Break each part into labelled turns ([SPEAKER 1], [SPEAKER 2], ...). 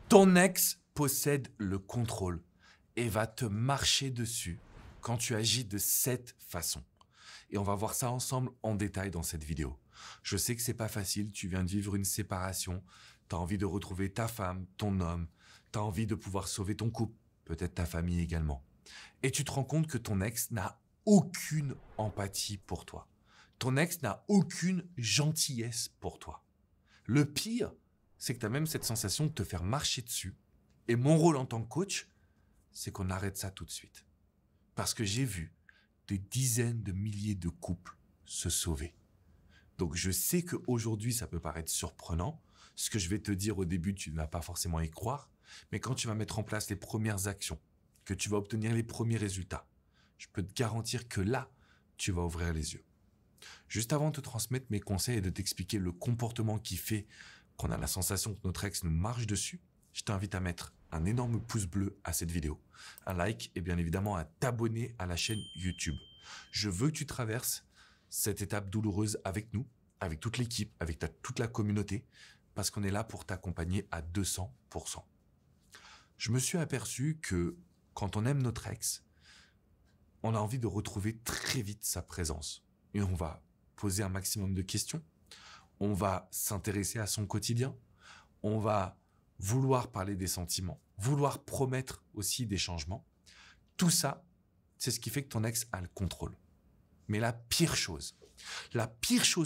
[SPEAKER 1] Ton ex possède le contrôle et va te marcher dessus quand tu agis de cette façon. Et on va voir ça ensemble en détail dans cette vidéo. Je sais que c'est pas facile, tu viens de vivre une séparation, tu as envie de retrouver ta femme, ton homme, tu as envie de pouvoir sauver ton couple, peut-être ta famille également. Et tu te rends compte que ton ex n'a aucune empathie pour toi. Ton ex n'a aucune gentillesse pour toi. Le pire, c'est que tu as même cette sensation de te faire marcher dessus. Et mon rôle en tant que coach, c'est qu'on arrête ça tout de suite. Parce que j'ai vu des dizaines de milliers de couples se sauver. Donc je sais qu'aujourd'hui, ça peut paraître surprenant. Ce que je vais te dire au début, tu ne vas pas forcément y croire. Mais quand tu vas mettre en place les premières actions, que tu vas obtenir les premiers résultats, je peux te garantir que là, tu vas ouvrir les yeux. Juste avant de te transmettre mes conseils et de t'expliquer le comportement qui fait qu'on a la sensation que notre ex nous marche dessus, je t'invite à mettre un énorme pouce bleu à cette vidéo, un like et bien évidemment à t'abonner à la chaîne YouTube. Je veux que tu traverses cette étape douloureuse avec nous, avec toute l'équipe, avec toute la communauté, parce qu'on est là pour t'accompagner à 200%. Je me suis aperçu que quand on aime notre ex, on a envie de retrouver très vite sa présence. Et on va poser un maximum de questions, on va s'intéresser à son quotidien, on va vouloir parler des sentiments, vouloir promettre aussi des changements. Tout ça, c'est ce qui fait que ton ex a le contrôle. Mais la pire chose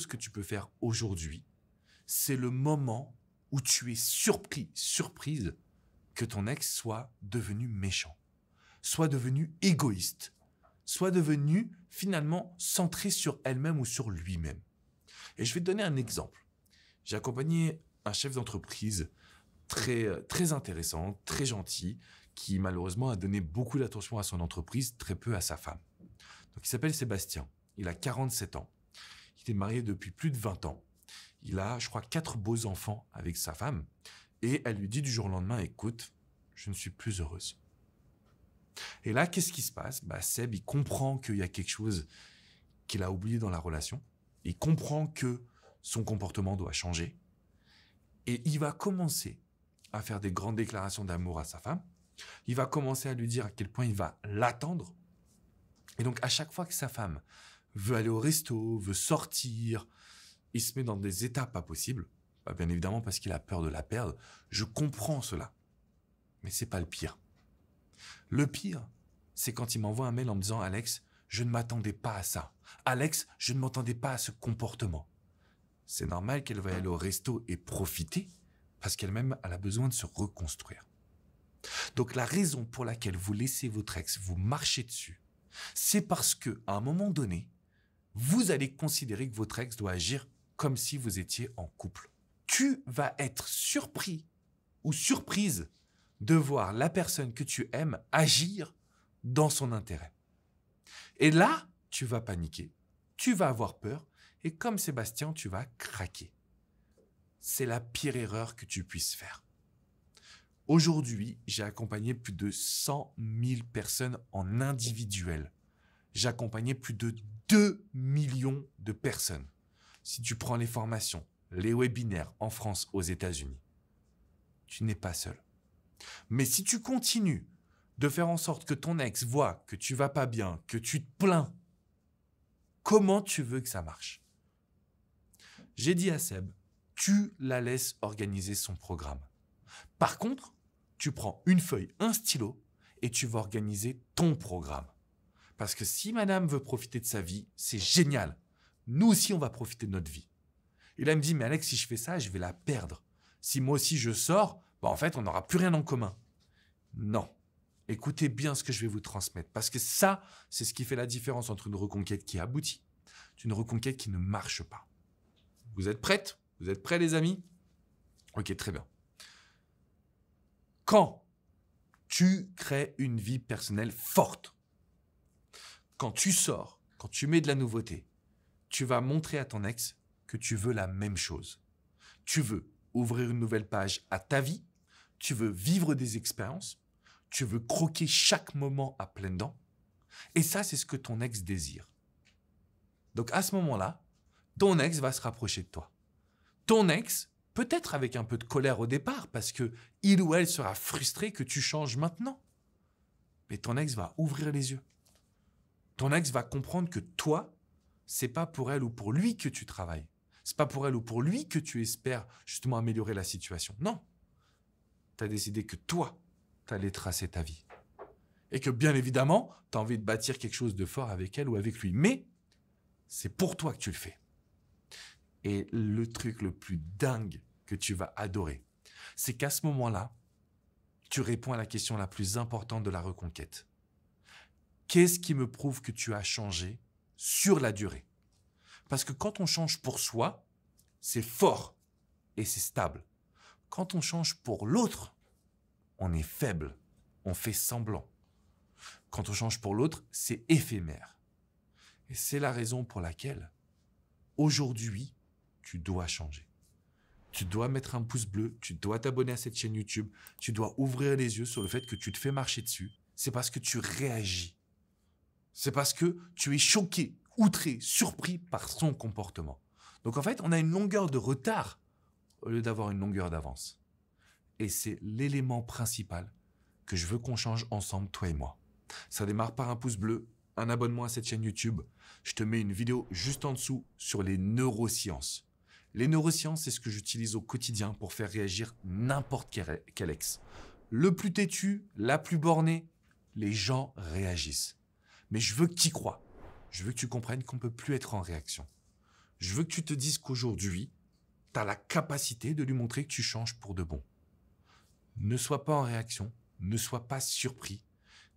[SPEAKER 1] que tu peux faire aujourd'hui, c'est le moment où tu es surprise que ton ex soit devenu méchant, soit devenu égoïste, soit devenu finalement centré sur elle-même ou sur lui-même. Et je vais te donner un exemple. J'ai accompagné un chef d'entreprise très intéressant, très gentil, qui malheureusement a donné beaucoup d'attention à son entreprise, très peu à sa femme. Donc il s'appelle Sébastien, il a 47 ans, il est marié depuis plus de 20 ans, il a, je crois, 4 beaux enfants avec sa femme, et elle lui dit du jour au lendemain, écoute, je ne suis plus heureuse. Et là, qu'est-ce qui se passe? Seb, il comprend qu'il y a quelque chose qu'il a oublié dans la relation, il comprend que son comportement doit changer, et il va commencer à faire des grandes déclarations d'amour à sa femme. Il va commencer à lui dire à quel point il va l'attendre. Et donc, à chaque fois que sa femme veut aller au resto, veut sortir, il se met dans des états pas possibles. Bien évidemment parce qu'il a peur de la perdre. Je comprends cela. Mais c'est pas le pire. Le pire, c'est quand il m'envoie un mail en me disant « Alex, je ne m'attendais pas à ça. Alex, je ne m'attendais pas à ce comportement. » C'est normal qu'elle va aller au resto et profiter parce qu'elle-même, elle a besoin de se reconstruire. Donc la raison pour laquelle vous laissez votre ex vous marcher dessus, c'est parce qu'à un moment donné, vous allez considérer que votre ex doit agir comme si vous étiez en couple. Tu vas être surpris ou surprise de voir la personne que tu aimes agir dans son intérêt. Et là, tu vas paniquer, tu vas avoir peur et comme Sébastien, tu vas craquer. C'est la pire erreur que tu puisses faire. Aujourd'hui, j'ai accompagné plus de 100 000 personnes en individuel. J'ai accompagné plus de 2 millions de personnes. Si tu prends les formations, les webinaires en France, aux États-Unis, tu n'es pas seul. Mais si tu continues de faire en sorte que ton ex voit que tu vas pas bien, que tu te plains, comment tu veux que ça marche? J'ai dit à Seb, tu la laisses organiser son programme. Par contre, tu prends une feuille, un stylo et tu vas organiser ton programme. Parce que si madame veut profiter de sa vie, c'est génial. Nous aussi, on va profiter de notre vie. Et là, il me dit, mais Alex, si je fais ça, je vais la perdre. Si moi aussi je sors, en fait, on n'aura plus rien en commun. Non. Écoutez bien ce que je vais vous transmettre. Parce que ça, c'est ce qui fait la différence entre une reconquête qui aboutit et une reconquête qui ne marche pas. Vous êtes prêtes? Vous êtes prêts, les amis? Ok, très bien. Quand tu crées une vie personnelle forte, quand tu sors, quand tu mets de la nouveauté, tu vas montrer à ton ex que tu veux la même chose. Tu veux ouvrir une nouvelle page à ta vie, tu veux vivre des expériences, tu veux croquer chaque moment à pleines dents. Et ça, c'est ce que ton ex désire. Donc à ce moment-là, ton ex va se rapprocher de toi. Ton ex Peut-être avec un peu de colère au départ, parce que il ou elle sera frustré que tu changes maintenant. Mais ton ex va ouvrir les yeux. Ton ex va comprendre que toi, c'est pas pour elle ou pour lui que tu travailles. C'est pas pour elle ou pour lui que tu espères justement améliorer la situation. Non. Tu as décidé que toi, tu allais tracer ta vie. Et que bien évidemment, tu as envie de bâtir quelque chose de fort avec elle ou avec lui. Mais c'est pour toi que tu le fais. Et le truc le plus dingue que tu vas adorer, c'est qu'à ce moment-là, tu réponds à la question la plus importante de la reconquête. Qu'est-ce qui me prouve que tu as changé sur la durée? Parce que quand on change pour soi, c'est fort et c'est stable. Quand on change pour l'autre, on est faible, on fait semblant. Quand on change pour l'autre, c'est éphémère. Et c'est la raison pour laquelle, aujourd'hui, tu dois changer. Tu dois mettre un pouce bleu, tu dois t'abonner à cette chaîne YouTube, tu dois ouvrir les yeux sur le fait que tu te fais marcher dessus. C'est parce que tu réagis. C'est parce que tu es choqué, outré, surpris par son comportement. Donc en fait, on a une longueur de retard au lieu d'avoir une longueur d'avance. Et c'est l'élément principal que je veux qu'on change ensemble, toi et moi. Ça démarre par un pouce bleu, un abonnement à cette chaîne YouTube. Je te mets une vidéo juste en dessous sur les neurosciences. Les neurosciences, c'est ce que j'utilise au quotidien pour faire réagir n'importe quel ex. Le plus têtu, la plus bornée, les gens réagissent. Mais je veux que tu y crois. Je veux que tu comprennes qu'on ne peut plus être en réaction. Je veux que tu te dises qu'aujourd'hui, tu as la capacité de lui montrer que tu changes pour de bon. Ne sois pas en réaction, ne sois pas surpris,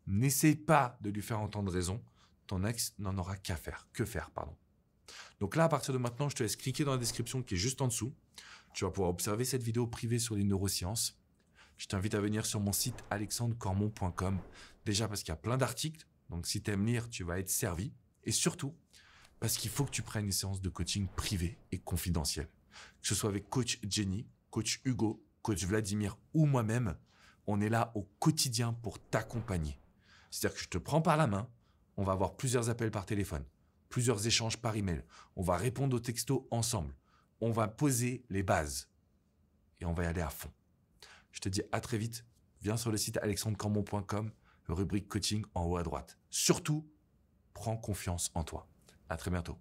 [SPEAKER 1] n'essaie pas de lui faire entendre raison. Ton ex n'en aura qu'à faire, que faire, pardon. Donc là, à partir de maintenant, je te laisse cliquer dans la description qui est juste en dessous. Tu vas pouvoir observer cette vidéo privée sur les neurosciences. Je t'invite à venir sur mon site alexandrecormon.com. Déjà parce qu'il y a plein d'articles. Donc si tu aimes lire, tu vas être servi. Et surtout, parce qu'il faut que tu prennes une séance de coaching privée et confidentielle. Que ce soit avec coach Jenny, coach Hugo, coach Vladimir ou moi-même, on est là au quotidien pour t'accompagner. C'est-à-dire que je te prends par la main, on va avoir plusieurs appels par téléphone, plusieurs échanges par email, on va répondre aux textos ensemble, on va poser les bases et on va y aller à fond. Je te dis à très vite, viens sur le site alexandrecormon.com, rubrique coaching en haut à droite. Surtout, prends confiance en toi. À très bientôt.